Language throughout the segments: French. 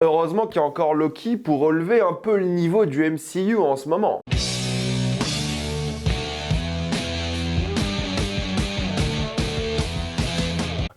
Heureusement qu'il y a encore Loki pour relever un peu le niveau du MCU en ce moment.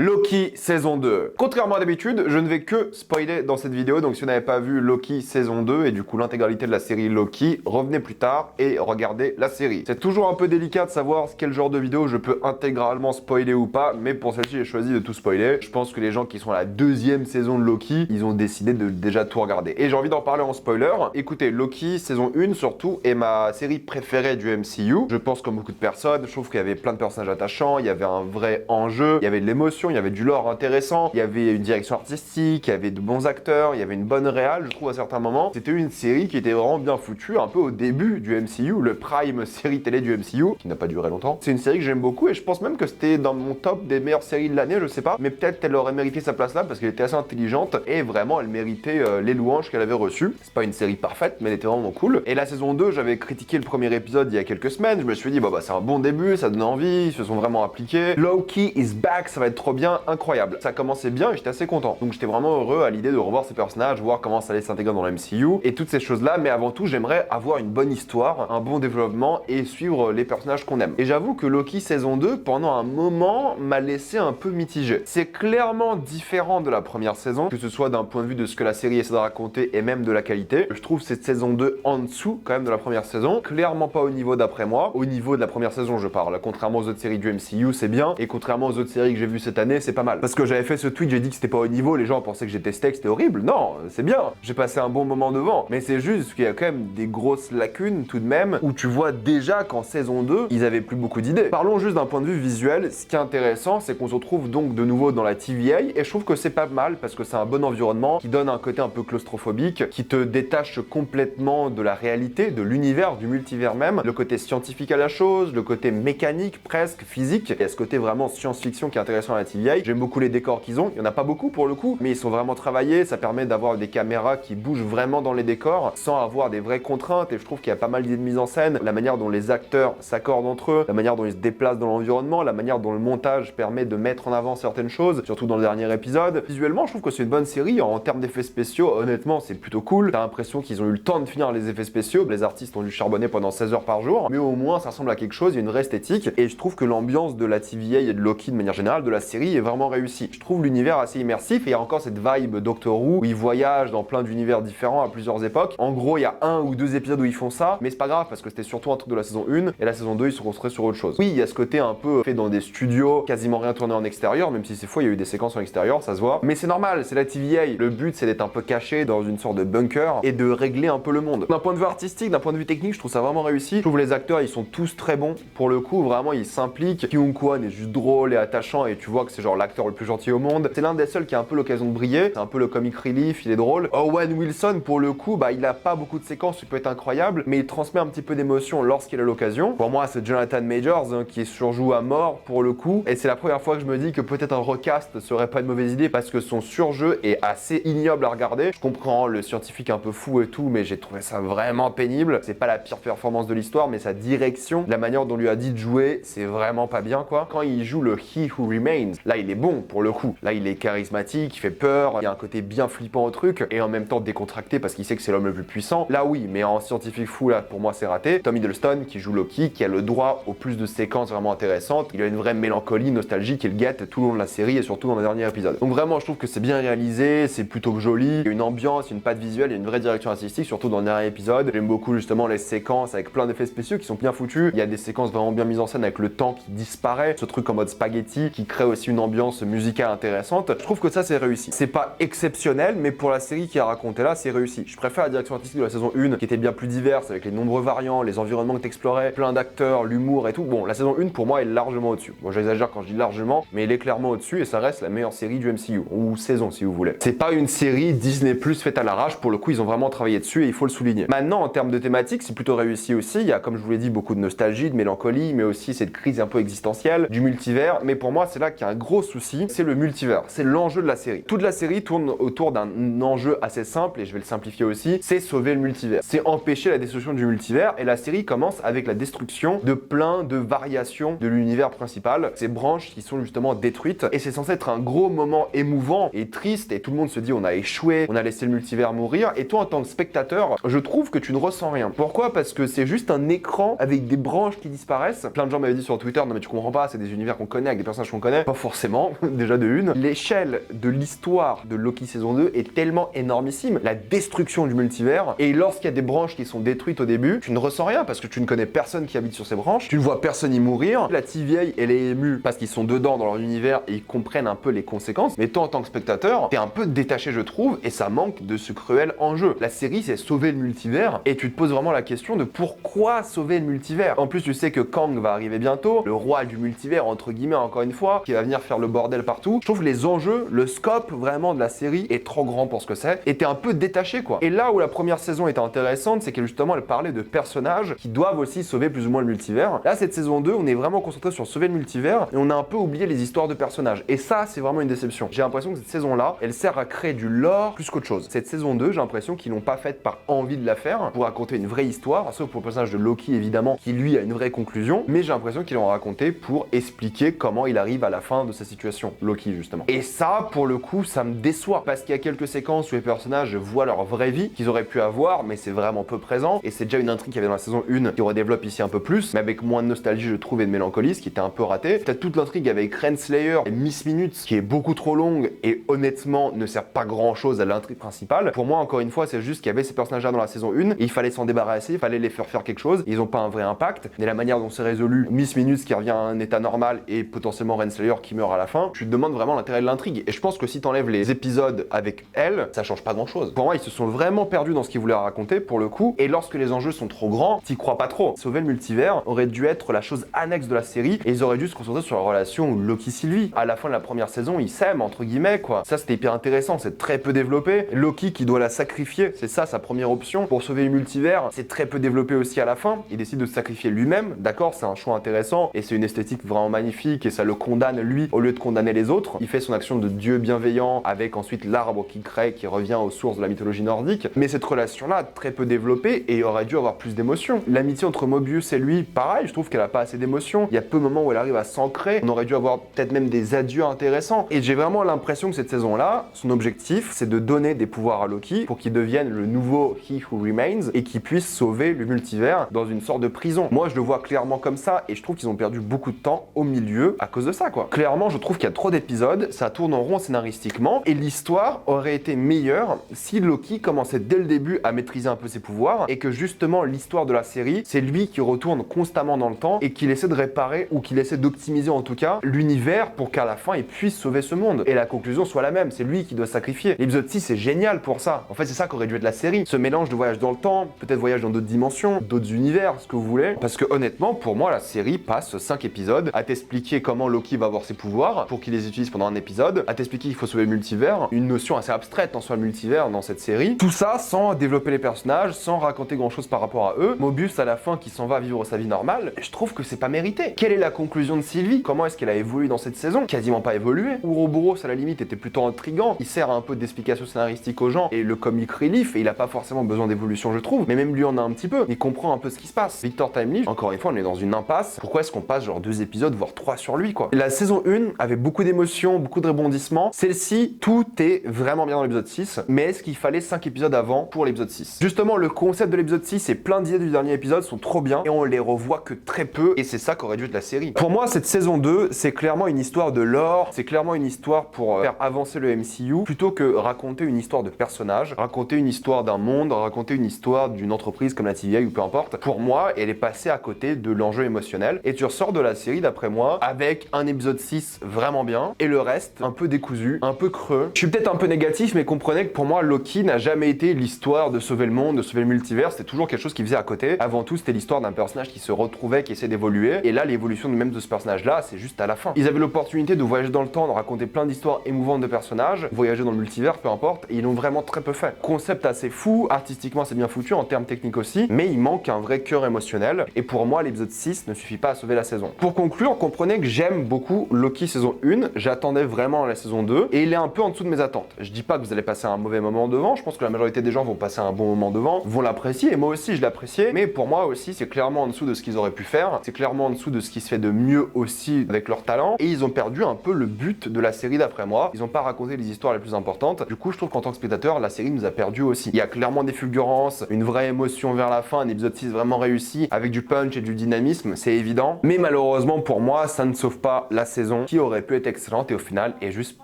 Loki saison 2. Contrairement à d'habitude, je ne vais que spoiler dans cette vidéo, donc si vous n'avez pas vu Loki saison 2 et du coup l'intégralité de la série Loki, revenez plus tard et regardez la série. C'est toujours un peu délicat de savoir quel genre de vidéo je peux intégralement spoiler ou pas, mais pour celle-ci j'ai choisi de tout spoiler. Je pense que les gens qui sont à la deuxième saison de Loki, ils ont décidé de déjà tout regarder. Et j'ai envie d'en parler en spoiler. Écoutez, Loki saison 1 surtout est ma série préférée du MCU. Je pense comme beaucoup de personnes, je trouve qu'il y avait plein de personnages attachants, il y avait un vrai enjeu, il y avait de l'émotion, il y avait du lore intéressant, il y avait une direction artistique, il y avait de bons acteurs, il y avait une bonne réal, je trouve à certains moments. C'était une série qui était vraiment bien foutue, un peu au début du MCU, le prime série télé du MCU, qui n'a pas duré longtemps. C'est une série que j'aime beaucoup et je pense même que c'était dans mon top des meilleures séries de l'année, je sais pas, mais peut-être elle aurait mérité sa place là parce qu'elle était assez intelligente et vraiment elle méritait les louanges qu'elle avait reçues. C'est pas une série parfaite, mais elle était vraiment cool. Et la saison 2, j'avais critiqué le premier épisode il y a quelques semaines, je me suis dit, bah c'est un bon début, ça donne envie, ils se sont vraiment appliqués. Loki is back, ça va être trop bien, incroyable. Ça commençait bien et j'étais assez content. Donc j'étais vraiment heureux à l'idée de revoir ces personnages, voir comment ça allait s'intégrer dans le MCU et toutes ces choses-là, mais avant tout, j'aimerais avoir une bonne histoire, un bon développement et suivre les personnages qu'on aime. Et j'avoue que Loki saison 2, pendant un moment, m'a laissé un peu mitigé. C'est clairement différent de la première saison, que ce soit d'un point de vue de ce que la série essaie de raconter et même de la qualité. Je trouve cette saison 2 en dessous quand même de la première saison, clairement pas au niveau d'après moi. Au niveau de la première saison, je parle. Contrairement aux autres séries du MCU, c'est bien, et contrairement aux autres séries que j'ai vues cette année, c'est pas mal. Parce que j'avais fait ce tweet, j'ai dit que c'était pas au niveau, les gens pensaient que j'étais steak, c'était horrible. Non, c'est bien. J'ai passé un bon moment devant, mais c'est juste qu'il y a quand même des grosses lacunes tout de même, où tu vois déjà qu'en saison 2, ils avaient plus beaucoup d'idées. Parlons juste d'un point de vue visuel. Ce qui est intéressant, c'est qu'on se retrouve donc de nouveau dans la TVA, et je trouve que c'est pas mal parce que c'est un bon environnement qui donne un côté un peu claustrophobique, qui te détache complètement de la réalité, de l'univers, du multivers même, le côté scientifique à la chose, le côté mécanique presque, physique. Il y a ce côté vraiment science-fiction qui est intéressant à la TVA. J'aime beaucoup les décors qu'ils ont. Il y en a pas beaucoup pour le coup, mais ils sont vraiment travaillés. Ça permet d'avoir des caméras qui bougent vraiment dans les décors sans avoir des vraies contraintes. Et je trouve qu'il y a pas mal d'idées de mise en scène, la manière dont les acteurs s'accordent entre eux, la manière dont ils se déplacent dans l'environnement, la manière dont le montage permet de mettre en avant certaines choses, surtout dans le dernier épisode. Visuellement, je trouve que c'est une bonne série. En termes d'effets spéciaux, honnêtement, c'est plutôt cool. T'as l'impression qu'ils ont eu le temps de finir les effets spéciaux. Les artistes ont dû charbonner pendant 16 heures par jour, mais au moins ça ressemble à quelque chose. Il y a une vraie esthétique. Et je trouve que l'ambiance de la TVA et de Loki de manière générale, de la série, est vraiment réussie. Je trouve l'univers assez immersif et il y a encore cette vibe Doctor Who où ils voyagent dans plein d'univers différents à plusieurs époques. En gros, il y a un ou deux épisodes où ils font ça, mais c'est pas grave parce que c'était surtout un truc de la saison 1 et la saison 2 ils se construisent sur autre chose. Oui, il y a ce côté un peu fait dans des studios, quasiment rien tourné en extérieur, même si c'est faux, il y a eu des séquences en extérieur, ça se voit. Mais c'est normal, c'est la TVA. Le but c'est d'être un peu caché dans une sorte de bunker et de régler un peu le monde. D'un point de vue artistique, d'un point de vue technique, je trouve ça vraiment réussi. Je trouve les acteurs, ils sont tous très bons. Pour le coup, vraiment, ils s'impliquent. Kyung-Kwan est juste drôle et attachant et tu vois que c'est genre l'acteur le plus gentil au monde. C'est l'un des seuls qui a un peu l'occasion de briller. C'est un peu le comic relief, il est drôle. Owen Wilson, pour le coup, il a pas beaucoup de séquences, il peut être incroyable, mais il transmet un petit peu d'émotion lorsqu'il a l'occasion. Pour moi, c'est Jonathan Majors qui surjoue à mort pour le coup. Et c'est la première fois que je me dis que peut-être un recast serait pas une mauvaise idée parce que son surjeu est assez ignoble à regarder. Je comprends le scientifique un peu fou et tout, mais j'ai trouvé ça vraiment pénible. C'est pas la pire performance de l'histoire, mais sa direction, la manière dont on lui a dit de jouer, c'est vraiment pas bien quoi. Quand il joue le He Who Remains, là il est bon pour le coup. Là il est charismatique, il fait peur, il y a un côté bien flippant au truc et en même temps décontracté parce qu'il sait que c'est l'homme le plus puissant. Là oui, mais en scientifique fou là pour moi c'est raté. Tom Hiddleston qui joue Loki, qui a le droit au plus de séquences vraiment intéressantes. Il a une vraie mélancolie, nostalgie qu'il guette tout le long de la série et surtout dans le dernier épisode. Donc vraiment je trouve que c'est bien réalisé, c'est plutôt joli, il y a une ambiance, une patte visuelle, il y a une vraie direction artistique, surtout dans le dernier épisode. J'aime beaucoup justement les séquences avec plein d'effets spéciaux qui sont bien foutus. Il y a des séquences vraiment bien mises en scène avec le temps qui disparaît, ce truc en mode spaghetti qui crée aussi une ambiance musicale intéressante. Je trouve que ça c'est réussi. C'est pas exceptionnel, mais pour la série qui a raconté là, c'est réussi. Je préfère la direction artistique de la saison 1 qui était bien plus diverse avec les nombreux variants, les environnements que t'explorais, plein d'acteurs, l'humour et tout. Bon, la saison 1 pour moi est largement au-dessus. Bon, j'exagère quand je dis largement, mais elle est clairement au-dessus et ça reste la meilleure série du MCU ou saison si vous voulez. C'est pas une série Disney+ faite à l'arrache, pour le coup, ils ont vraiment travaillé dessus et il faut le souligner. Maintenant, en termes de thématique, c'est plutôt réussi aussi. Il y a, comme je vous l'ai dit, beaucoup de nostalgie, de mélancolie, mais aussi cette crise un peu existentielle, du multivers. Mais pour moi, c'est là qu'il y a un gros souci, c'est le multivers, c'est l'enjeu de la série. Toute la série tourne autour d'un enjeu assez simple, et je vais le simplifier aussi, c'est sauver le multivers. C'est empêcher la destruction du multivers, et la série commence avec la destruction de plein de variations de l'univers principal, ces branches qui sont justement détruites, et c'est censé être un gros moment émouvant et triste, et tout le monde se dit on a échoué, on a laissé le multivers mourir, et toi en tant que spectateur, je trouve que tu ne ressens rien. Pourquoi? Parce que c'est juste un écran avec des branches qui disparaissent. Plein de gens m'avaient dit sur Twitter, non mais tu comprends pas, c'est des univers qu'on connaît, avec des personnages qu'on connaît. Pas forcément, déjà de une. L'échelle de l'histoire de Loki saison 2 est tellement énormissime, la destruction du multivers, et lorsqu'il y a des branches qui sont détruites au début, tu ne ressens rien parce que tu ne connais personne qui habite sur ces branches, tu ne vois personne y mourir, la vieille elle est émue parce qu'ils sont dedans dans leur univers et ils comprennent un peu les conséquences, mais toi en tant que spectateur, t'es un peu détaché je trouve, et ça manque de ce cruel enjeu. La série c'est sauver le multivers, et tu te poses vraiment la question de pourquoi sauver le multivers. En plus tu sais que Kang va arriver bientôt, le roi du multivers entre guillemets encore une fois, qui va venir faire le bordel partout. Je trouve que les enjeux, le scope vraiment de la série est trop grand pour ce que c'est, et t'es un peu détaché quoi. Et là où la première saison était intéressante, c'est qu'elle justement elle parlait de personnages qui doivent aussi sauver plus ou moins le multivers. Là cette saison 2, on est vraiment concentré sur sauver le multivers, et on a un peu oublié les histoires de personnages. Et ça c'est vraiment une déception. J'ai l'impression que cette saison là, elle sert à créer du lore plus qu'autre chose. Cette saison 2, j'ai l'impression qu'ils l'ont pas faite par envie de la faire, pour raconter une vraie histoire, sauf pour le personnage de Loki évidemment, qui lui a une vraie conclusion, mais j'ai l'impression qu'ils l'ont raconté pour expliquer comment il arrive à la fin de sa situation, Loki justement. Et ça, pour le coup, ça me déçoit, parce qu'il y a quelques séquences où les personnages voient leur vraie vie, qu'ils auraient pu avoir, mais c'est vraiment peu présent, et c'est déjà une intrigue qu'il y avait dans la saison 1, qui redéveloppe ici un peu plus, mais avec moins de nostalgie je trouve, et de mélancolie, ce qui était un peu raté. Peut-être toute l'intrigue avec Renslayer et Miss Minutes, qui est beaucoup trop longue, et honnêtement ne sert pas grand chose à l'intrigue principale. Pour moi, encore une fois, c'est juste qu'il y avait ces personnages-là dans la saison 1, et il fallait s'en débarrasser, il fallait les faire quelque chose, ils ont pas un vrai impact, mais la manière dont c'est résolu, Miss Minutes qui revient à un état normal, et potentiellement Renslayer qui meurt à la fin, tu te demandes vraiment l'intérêt de l'intrigue. Et je pense que si t'enlèves les épisodes avec elle, ça change pas grand chose. Pour moi, ils se sont vraiment perdus dans ce qu'ils voulaient raconter pour le coup, et lorsque les enjeux sont trop grands, t'y crois pas trop. Sauver le multivers aurait dû être la chose annexe de la série, et ils auraient dû se concentrer sur la relation Loki-Sylvie. À la fin de la première saison, ils s'aiment entre guillemets quoi. Ça c'était hyper intéressant, c'est très peu développé. Loki qui doit la sacrifier, c'est ça sa première option pour sauver le multivers, c'est très peu développé aussi à la fin. Il décide de se sacrifier lui-même, d'accord, c'est un choix intéressant, et c'est une esthétique vraiment magnifique, et ça le condamne lui au lieu de condamner les autres. Il fait son action de dieu bienveillant avec ensuite l'arbre qu'il crée, qui revient aux sources de la mythologie nordique, mais cette relation-là, très peu développée, et aurait dû avoir plus d'émotions. L'amitié entre Mobius et lui, pareil, je trouve qu'elle a pas assez d'émotions. Il y a peu de moments où elle arrive à s'ancrer, on aurait dû avoir peut-être même des adieux intéressants, et j'ai vraiment l'impression que cette saison-là, son objectif, c'est de donner des pouvoirs à Loki pour qu'il devienne le nouveau He Who Remains, et qu'il puisse sauver le multivers dans une sorte de prison. Moi, je le vois clairement comme ça, et je trouve qu'ils ont perdu beaucoup de temps au milieu à cause de ça, quoi. Clairement, je trouve qu'il y a trop d'épisodes, ça tourne en rond scénaristiquement, et l'histoire aurait été meilleure si Loki commençait dès le début à maîtriser un peu ses pouvoirs, et que justement l'histoire de la série, c'est lui qui retourne constamment dans le temps, et qu'il essaie de réparer, ou qu'il essaie d'optimiser en tout cas, l'univers pour qu'à la fin il puisse sauver ce monde. Et la conclusion soit la même, c'est lui qui doit sacrifier. L'épisode 6 est génial pour ça. En fait, c'est ça qu'aurait dû être la série. Ce mélange de voyage dans le temps, peut-être voyage dans d'autres dimensions, d'autres univers, ce que vous voulez. Parce que honnêtement, pour moi, la série passe 5 épisodes à t'expliquer comment Loki va avoir ses pouvoirs pour qu'il les utilise pendant un épisode, à t'expliquer qu'il faut sauver le multivers, une notion assez abstraite en soi le multivers dans cette série. Tout ça sans développer les personnages, sans raconter grand chose par rapport à eux. Mobius à la fin qui s'en va vivre sa vie normale, je trouve que c'est pas mérité. Quelle est la conclusion de Sylvie? Comment est-ce qu'elle a évolué dans cette saison? Quasiment pas évolué. Ouroboros à la limite était plutôt intriguant, il sert un peu d'explication scénaristique aux gens et le comic relief, et il a pas forcément besoin d'évolution je trouve, mais même lui en a un petit peu, il comprend un peu ce qui se passe. Victor Timely, encore une fois on est dans une impasse, pourquoi est-ce qu'on passe genre 2 épisodes voire 3 sur lui quoi? La saison 1 avait beaucoup d'émotions, beaucoup de rebondissements, celle-ci tout est vraiment bien dans l'épisode 6, mais est-ce qu'il fallait 5 épisodes avant pour l'épisode 6? Justement le concept de l'épisode 6 et plein d'idées du dernier épisode sont trop bien, et on les revoit que très peu, et c'est ça qu'aurait dû être la série. Pour moi cette saison 2 c'est clairement une histoire de lore, c'est clairement une histoire pour faire avancer le MCU, plutôt que raconter une histoire de personnage, raconter une histoire d'un monde, raconter une histoire d'une entreprise comme la TVA ou peu importe. Pour moi, elle est passée à côté de l'enjeu émotionnel, et tu ressors de la série d'après moi avec un épisode 6 vraiment bien, et le reste un peu décousu, un peu creux. Je suis peut-être un peu négatif, mais comprenez que pour moi Loki n'a jamais été l'histoire de sauver le monde, de sauver le multivers, c'était toujours quelque chose qui faisait à côté. Avant tout c'était l'histoire d'un personnage qui se retrouvait, qui essaie d'évoluer, et là l'évolution même de ce personnage là c'est juste à la fin. Ils avaient l'opportunité de voyager dans le temps, de raconter plein d'histoires émouvantes de personnages, voyager dans le multivers, peu importe, et ils l'ont vraiment très peu fait. Concept assez fou, artistiquement c'est bien foutu, en termes techniques aussi, mais il manque un vrai cœur émotionnel, et pour moi l'épisode 6 ne suffit pas à sauver la saison. Pour conclure, comprenez que j'aime beaucoup Loki Loki saison 1, j'attendais vraiment la saison 2 et il est un peu en dessous de mes attentes. Je dis pas que vous allez passer un mauvais moment devant, je pense que la majorité des gens vont passer un bon moment devant, vont l'apprécier et moi aussi je l'appréciais, mais pour moi aussi c'est clairement en dessous de ce qu'ils auraient pu faire, c'est clairement en dessous de ce qui se fait de mieux aussi avec leur talent et ils ont perdu un peu le but de la série d'après moi. Ils ont pas raconté les histoires les plus importantes. Du coup, je trouve qu'en tant que spectateur, la série nous a perdu aussi. Il y a clairement des fulgurances, une vraie émotion vers la fin, un épisode 6 vraiment réussi avec du punch et du dynamisme, c'est évident. Mais malheureusement pour moi, ça ne sauve pas la saison qui aurait pu être excellente et au final est juste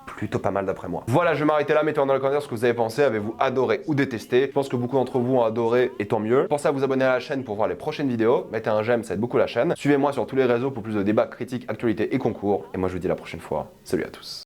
plutôt pas mal d'après moi. Voilà, je vais m'arrêter là, mettez-moi dans les commentaires ce que vous avez pensé, avez-vous adoré ou détesté. Je pense que beaucoup d'entre vous ont adoré et tant mieux. Pensez à vous abonner à la chaîne pour voir les prochaines vidéos, mettez un j'aime, ça aide beaucoup la chaîne. Suivez-moi sur tous les réseaux pour plus de débats, critiques, actualités et concours. Et moi je vous dis à la prochaine fois. Salut à tous.